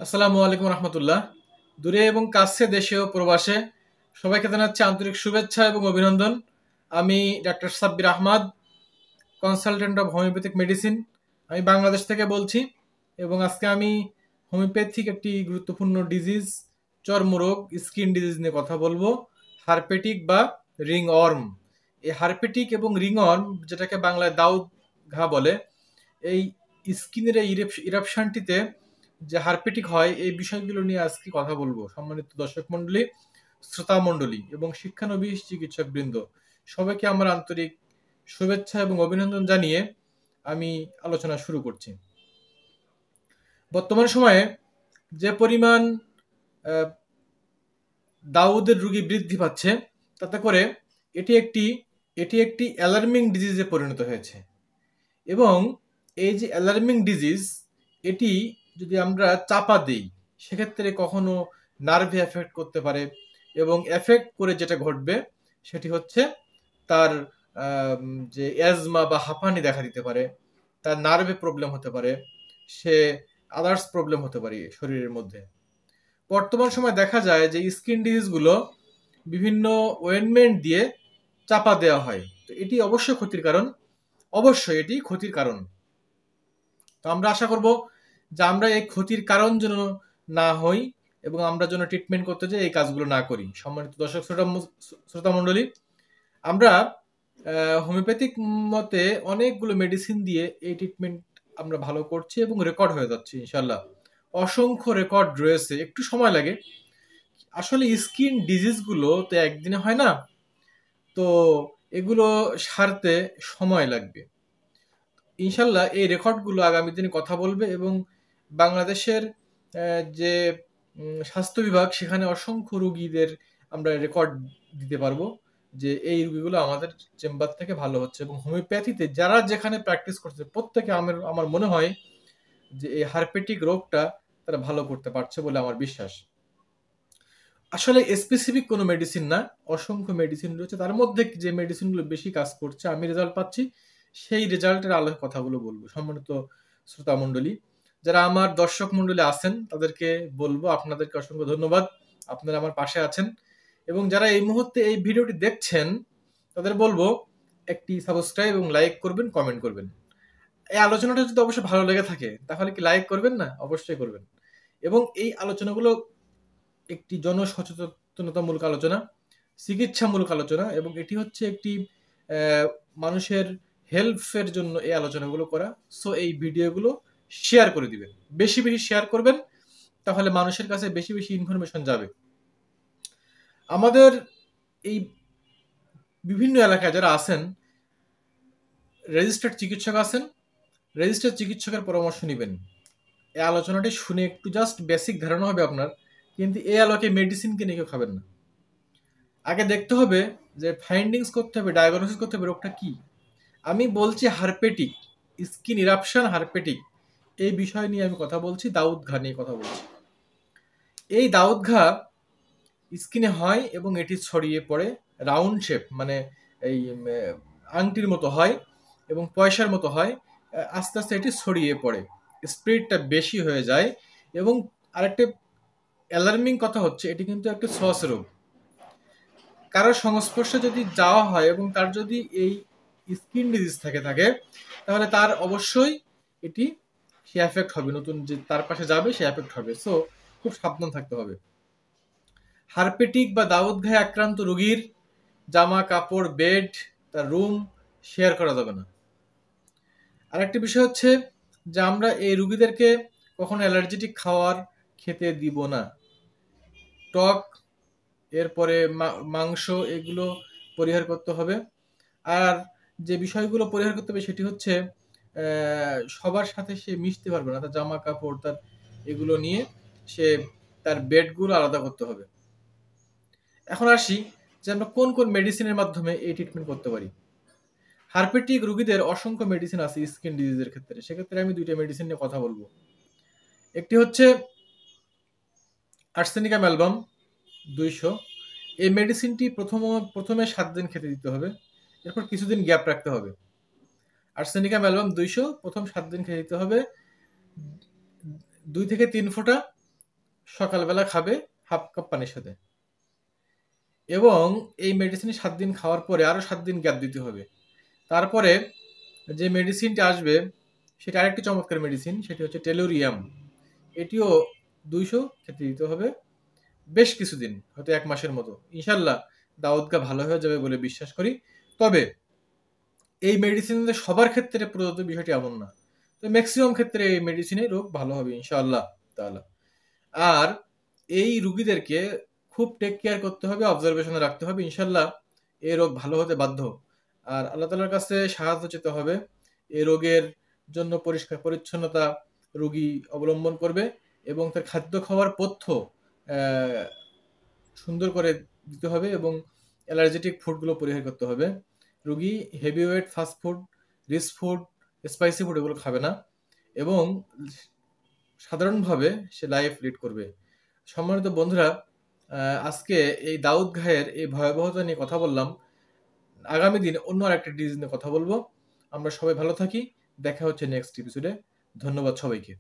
আসসালামু আলাইকুম রহমতুল্লাহ। দূরে এবং কাছে, দেশে ও প্রবাসে সবাইকে জানাচ্ছি আন্তরিক শুভেচ্ছা এবং অভিনন্দন। আমি ডাক্তার Sabbir Ahmed, consultant of homeopathic medicine. আমি বাংলাদেশ থেকে বলছি এবং আজকে আমি হোমিওপ্যাথিক একটি গুরুত্বপূর্ণ ডিজিজ, চর্মরোগ, স্কিন ডিজিজ নিয়ে কথা বলবো। হারপেটিক বা রিং অর্ম। এই হারপেটিক এবং রিং অর্ম, যেটাকে বাংলায় দাউদ ঘা বলে, এই স্কিনের এই ইরাপশনটিতে যে হারপেটিক হয়, এই বিষয়গুলো নিয়ে আজকে কথা বলবো। সম্মানিত দর্শক মন্ডলী, শ্রোতা মন্ডলী এবং শিক্ষানবিশ চিকিৎসক বৃন্দ, সবাইকে আমার আন্তরিক শুভেচ্ছা এবং অভিনন্দন জানিয়ে আমি আলোচনা শুরু করছি। বর্তমান সময়ে যে পরিমাণ আহ, দাউদের রোগী বৃদ্ধি পাচ্ছে, তাতে করে এটি একটি এটি একটি অ্যালার্মিং ডিজিজে পরিণত হয়েছে। এবং এই যে অ্যালার্মিং ডিজিজ, এটি যদি আমরা চাপা দিই, সেক্ষেত্রে কখনো নার্ভে এফেক্ট করতে পারে। এবং এফেক্ট করে যেটা ঘটবে সেটি হচ্ছে তার যে অ্যাজমা বা হাঁপানি দেখা দিতে পারে, তার নার্ভে প্রবলেম হতে পারে, সে আদার্স প্রবলেম হতে পারে শরীরের মধ্যে। বর্তমান সময় দেখা যায় যে স্কিন ডিজিজগুলো বিভিন্ন ওয়েনমেন্ট দিয়ে চাপা দেওয়া হয়। তো এটি অবশ্যই ক্ষতির কারণ, অবশ্যই এটি ক্ষতির কারণ। তো আমরা আশা করব যে আমরা এই ক্ষতির কারণ যেন না হই এবং আমরা যেন ট্রিটমেন্ট করতে যাই এই কাজগুলো না করি। সম্মানিত দর্শক শ্রোতা মণ্ডলী, আমরা হোমিওপ্যাথিক মতে অনেকগুলো মেডিসিন দিয়ে এই ট্রিটমেন্ট আমরা ভালো করছি এবং রেকর্ড হয়ে যাচ্ছে ইনশাল্লাহ। অসংখ্য রেকর্ড রয়েছে, একটু সময় লাগে। আসলে স্কিন ডিজিজগুলো তো একদিনে হয় না, তো এগুলো সারতে সময় লাগবে। ইনশাল্লাহ এই রেকর্ডগুলো আগামী দিনে কথা বলবে এবং বাংলাদেশের যে স্বাস্থ্য বিভাগ, সেখানে অসংখ্য রুগীদের আমরা রেকর্ড দিতে পারবো যে এই রুগীগুলো আমাদের চেম্বার থেকে ভালো হচ্ছে। এবং হোমিওপ্যাথিতে যারা যেখানে প্র্যাকটিস করছে, প্রত্যেকে আমার মনে হয় যে এই হারপেটিক রোগটা তারা ভালো করতে পারছে বলে আমার বিশ্বাস। আসলে স্পেসিফিক কোনো মেডিসিন না, অসংখ্য মেডিসিন রয়েছে। তার মধ্যে যে মেডিসিনগুলো বেশি কাজ করছে, আমি রেজাল্ট পাচ্ছি, সেই রেজাল্টের আলোকে কথাগুলো বলবো। সম্মানিত শ্রোতা মণ্ডলী, যারা আমার দর্শক মণ্ডলী আছেন, তাদেরকে বলবো আপনাদেরকে অসংখ্য ধন্যবাদ, আপনারা আমার পাশে আছেন। এবং যারা এই মুহূর্তে এই ভিডিওটি দেখছেন, তাদের বলবো একটি সাবস্ক্রাইব এবং লাইক করবেন, কমেন্ট করবেন। এই আলোচনাটা যদি অবশ্যই ভালো লেগে থাকে, তাহলে কি লাইক করবেন না? অবশ্যই করবেন। এবং এই আলোচনাগুলো একটি জনসচেতনতামূলক আলোচনা, চিকিৎসামূলক আলোচনা, এবং এটি হচ্ছে একটি মানুষের হেল্পের জন্য এই আলোচনাগুলো করা। সো এই ভিডিওগুলো শেয়ার করে দিবেন, বেশি বেশি শেয়ার করবেন, তাহলে মানুষের কাছে বেশি বেশি ইনফরমেশন যাবে। আমাদের এই বিভিন্ন এলাকায় যারা আছেন, রেজিস্টার্ড চিকিৎসক আছেন, রেজিস্টার্ড চিকিৎসকের পরামর্শ নেবেন। এই আলোচনাটি শুনে একটু জাস্ট বেসিক ধারণা হবে আপনার, কিন্তু এই আলোকে মেডিসিন কিনে কেউ খাবেন না। আগে দেখতে হবে যে ফাইন্ডিংস করতে হবে, ডায়াগনোসিস করতে হবে রোগটা কি। আমি বলছি হারপেটিক, স্কিন ইরাপশন হারপেটিক, এই বিষয় নিয়ে আমি কথা বলছি, দাউদ ঘা নিয়ে কথা বলছি। এই দাউদ ঘা স্কিনে হয় এবং এটি ছড়িয়ে পড়ে রাউন্ড শেপ, মানে এই আংটির মতো হয় এবং পয়সার মতো হয়। আস্তে আস্তে এটি ছড়িয়ে পড়ে, স্প্রেডটা বেশি হয়ে যায়। এবং আরেকটা অ্যালার্মিং কথা হচ্ছে, এটি কিন্তু একটা সস রোগ। কারোর সংস্পর্শে যদি যাওয়া হয় এবং তার যদি এই স্কিন ডিজিজ থাকে, তাহলে তার অবশ্যই এটি সে এফেক্ট হবে, নতুন যে তার পাশে যাবে সে এফেক্ট হবে। সো খুব সাবধান থাকতে হবে। হারপেটিক বা দাউদ ঘায়ে আক্রান্ত রোগীর জামা কাপড়, বেড, তার রুম শেয়ার করা যাবে না। আরেকটি বিষয় হচ্ছে যে আমরা এই রুগীদেরকে কখনো অ্যালার্জেটিক খাওয়ার খেতে দিব না। টক, এরপরে মাংস, এগুলো পরিহার করতে হবে। আর যে বিষয়গুলো পরিহার করতে হবে সেটি হচ্ছে সবার সাথে সে মিশতে পারবে না, তার জামা কাপড়, তার এগুলো নিয়ে সে তার বেডগুলো আলাদা করতে হবে। এখন আসি যে আমরা কোন কোন মেডিসিনের মাধ্যমে এই ট্রিটমেন্ট করতে পারি। হারপেটিক রোগীদের অসংখ্য মেডিসিন আছে স্কিন ডিজিজের ক্ষেত্রে, সেক্ষেত্রে আমি দুইটা মেডিসিন নিয়ে কথা বলবো। একটি হচ্ছে আর্সেনিকাম অ্যালবাম 200। এই মেডিসিনটি প্রথমে 7 দিন খেতে দিতে হবে, এরপর কিছুদিন গ্যাপ রাখতে হবে। আর্সেনিকাম অ্যালবাম 200 প্রথম 7 দিন খেতে দিতে হবে, 2 থেকে 3 ফোঁটা সকালবেলা খাবে হাফ কাপ পানির সাথে। এবং এই মেডিসিন 7 দিন খাওয়ার পরে আরও 7 দিন গ্যাপ দিতে হবে। তারপরে যে মেডিসিনটা আসবে সেটা আরেকটি চমৎকার মেডিসিন, সেটি হচ্ছে টেলুরিয়াম। এটিও 200 খেতে দিতে হবে বেশ কিছুদিন, হয়তো 1 মাসের মতো। ইনশাল্লাহ দাউদ গা ভালো হয়ে যাবে বলে বিশ্বাস করি। তবে এই মেডিসিন সবার ক্ষেত্রে প্রদত্ত বিষয়টি এমন না, তো ম্যাক্সিমাম ক্ষেত্রে এই মেডিসিনে রোগ ভালো হবে ইনশাআল্লাহ তাআলা। আর এই রুগীদেরকে খুব টেক কেয়ার করতে হবে, অবজারভেশনে রাখতে হবে, ইনশাল্লাহ এই রোগ ভালো হতে বাধ্য। আর আল্লাহ তাআলার কাছে সাহায্য চেতে হবে। এই রোগের জন্য পরিষ্কার পরিচ্ছন্নতা রোগী অবলম্বন করবে এবং তার খাদ্য খাওয়ার পথ্য সুন্দর করে দিতে হবে এবং অ্যালার্জেটিক ফুডগুলো পরিহার করতে হবে। রোগী heavyweight fast food, rich food, spicy food এগুলো খাবে না এবং সাধারণভাবে সে লাইফ লিড করবে। সম্মানিত বন্ধুরা, আজকে এই দাউদ ঘায়ের এই ভয়াবহতা নিয়ে কথা বললাম। আগামী দিন অন্য আরেকটা ডিজিজ নিয়ে কথা বলবো। আমরা সবাই ভালো থাকি। দেখা হচ্ছে নেক্সট এপিসোডে। ধন্যবাদ সবাইকে।